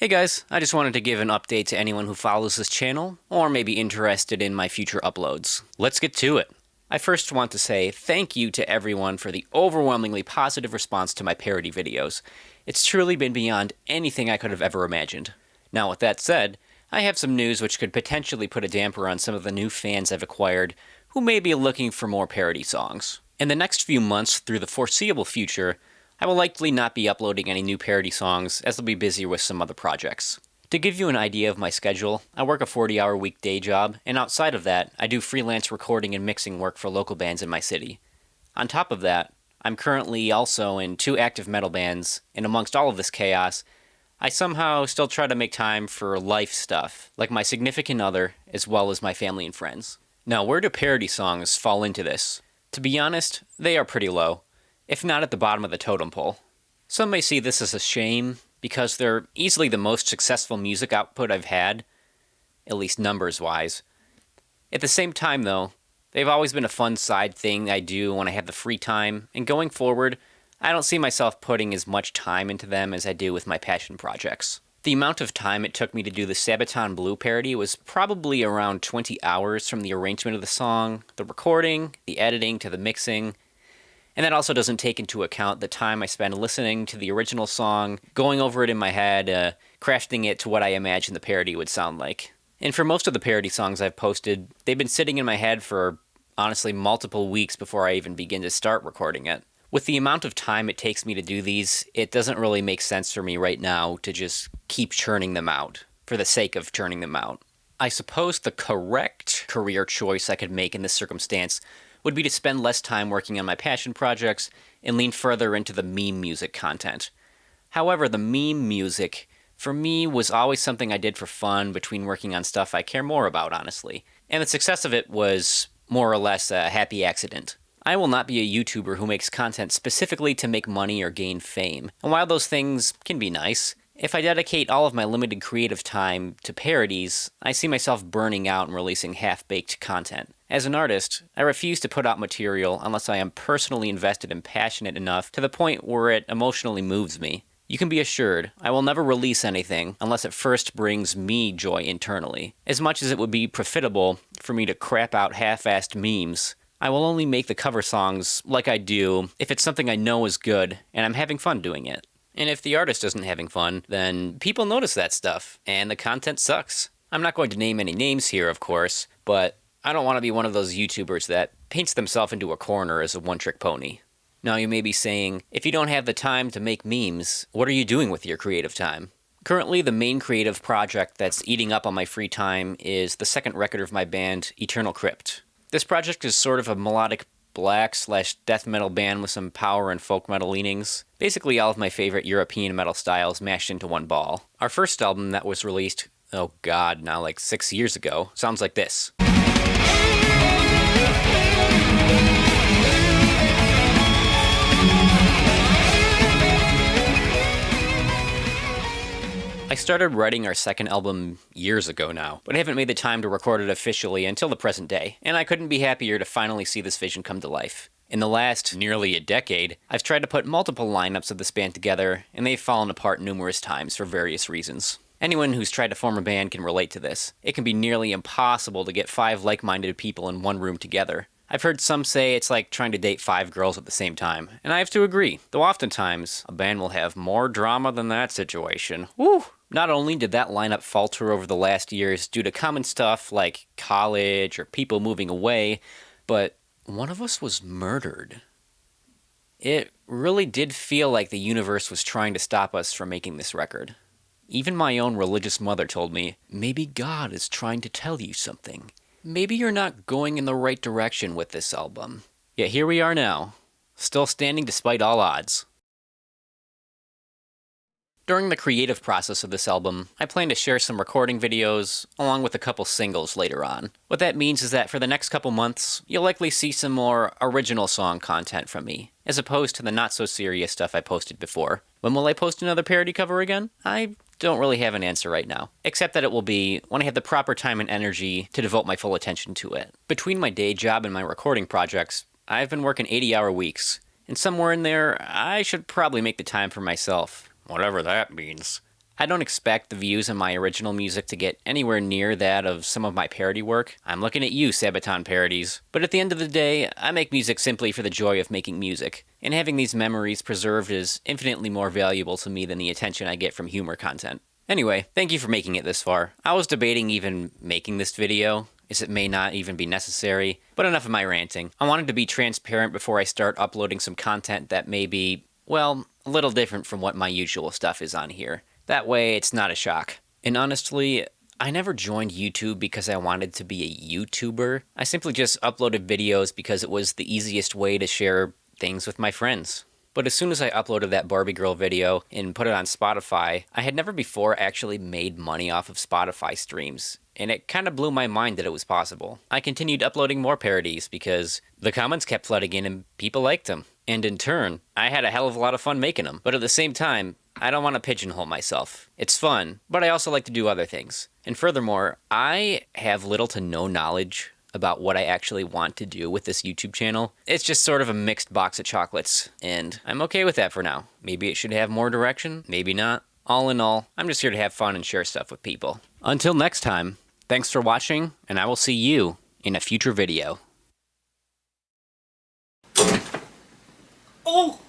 Hey guys, I just wanted to give an update to anyone who follows this channel, or may be interested in my future uploads. Let's get to it! I first want to say thank you to everyone for the overwhelmingly positive response to my parody videos. It's truly been beyond anything I could have ever imagined. Now with that said, I have some news which could potentially put a damper on some of the new fans I've acquired who may be looking for more parody songs. In the next few months through the foreseeable future, I will likely not be uploading any new parody songs, as I'll be busy with some other projects. To give you an idea of my schedule, I work a 40-hour week day job, and outside of that, I do freelance recording and mixing work for local bands in my city. On top of that, I'm currently also in 2 active metal bands, and amongst all of this chaos, I somehow still try to make time for life stuff, like my significant other, as well as my family and friends. Now, where do parody songs fall into this? To be honest, they are pretty low, if not at the bottom of the totem pole. Some may see this as a shame, because they're easily the most successful music output I've had, at least numbers-wise. At the same time, though, they've always been a fun side thing I do when I have the free time, and going forward, I don't see myself putting as much time into them as I do with my passion projects. The amount of time it took me to do the Sabaton Blue parody was probably around 20 hours from the arrangement of the song, the recording, the editing, to the mixing. And that also doesn't take into account the time I spend listening to the original song, going over it in my head, crafting it to what I imagine the parody would sound like. And for most of the parody songs I've posted, they've been sitting in my head for, honestly, multiple weeks before I even begin to start recording it. With the amount of time it takes me to do these, it doesn't really make sense for me right now to just keep churning them out, for the sake of churning them out. I suppose the correct career choice I could make in this circumstance would be to spend less time working on my passion projects and lean further into the meme music content. However, the meme music, for me, was always something I did for fun between working on stuff I care more about, honestly. And the success of it was more or less a happy accident. I will not be a YouTuber who makes content specifically to make money or gain fame. And while those things can be nice, if I dedicate all of my limited creative time to parodies, I see myself burning out and releasing half-baked content. As an artist, I refuse to put out material unless I am personally invested and passionate enough to the point where it emotionally moves me. You can be assured, I will never release anything unless it first brings me joy internally. As much as it would be profitable for me to crap out half-assed memes, I will only make the cover songs like I do if it's something I know is good and I'm having fun doing it. And if the artist isn't having fun, then people notice that stuff, and the content sucks. I'm not going to name any names here, of course, but I don't want to be one of those YouTubers that paints themselves into a corner as a one-trick pony. Now you may be saying, if you don't have the time to make memes, what are you doing with your creative time? Currently, the main creative project that's eating up on my free time is the second record of my band, Eternal Crypt. This project is sort of a melodic black/death metal band with some power and folk metal leanings. Basically all of my favorite European metal styles mashed into one ball. Our first album that was released, oh god, now like 6 years ago, sounds like this. I started writing our second album years ago now, but I haven't made the time to record it officially until the present day, and I couldn't be happier to finally see this vision come to life. In the last nearly a decade, I've tried to put multiple lineups of this band together, and they've fallen apart numerous times for various reasons. Anyone who's tried to form a band can relate to this. It can be nearly impossible to get 5 like-minded people in one room together. I've heard some say it's like trying to date 5 girls at the same time, and I have to agree, though oftentimes, a band will have more drama than that situation. Woo! Not only did that lineup falter over the last years due to common stuff like college or people moving away, but one of us was murdered. It really did feel like the universe was trying to stop us from making this record. Even my own religious mother told me, maybe God is trying to tell you something. Maybe you're not going in the right direction with this album. Yet here we are now, still standing despite all odds. During the creative process of this album, I plan to share some recording videos, along with a couple singles later on. What that means is that for the next couple months, you'll likely see some more original song content from me, as opposed to the not-so-serious stuff I posted before. When will I post another parody cover again? I don't really have an answer right now, except that it will be when I have the proper time and energy to devote my full attention to it. Between my day job and my recording projects, I've been working 80-hour weeks, and somewhere in there, I should probably make the time for myself. Whatever that means. I don't expect the views on my original music to get anywhere near that of some of my parody work. I'm looking at you, Sabaton Parodies. But at the end of the day, I make music simply for the joy of making music, and having these memories preserved is infinitely more valuable to me than the attention I get from humor content. Anyway, thank you for making it this far. I was debating even making this video, as it may not even be necessary, but enough of my ranting. I wanted to be transparent before I start uploading some content that may be, well, a little different from what my usual stuff is on here. That way, it's not a shock. And honestly, I never joined YouTube because I wanted to be a YouTuber. I simply just uploaded videos because it was the easiest way to share things with my friends. But as soon as I uploaded that Barbie Girl video and put it on Spotify, I had never before actually made money off of Spotify streams, and it kind of blew my mind that it was possible. I continued uploading more parodies because the comments kept flooding in and people liked them. And in turn, I had a hell of a lot of fun making them. But at the same time, I don't want to pigeonhole myself. It's fun, but I also like to do other things. And furthermore, I have little to no knowledge about what I actually want to do with this YouTube channel. It's just sort of a mixed box of chocolates, and I'm okay with that for now. Maybe it should have more direction, maybe not. All in all, I'm just here to have fun and share stuff with people. Until next time, thanks for watching, and I will see you in a future video. Oh!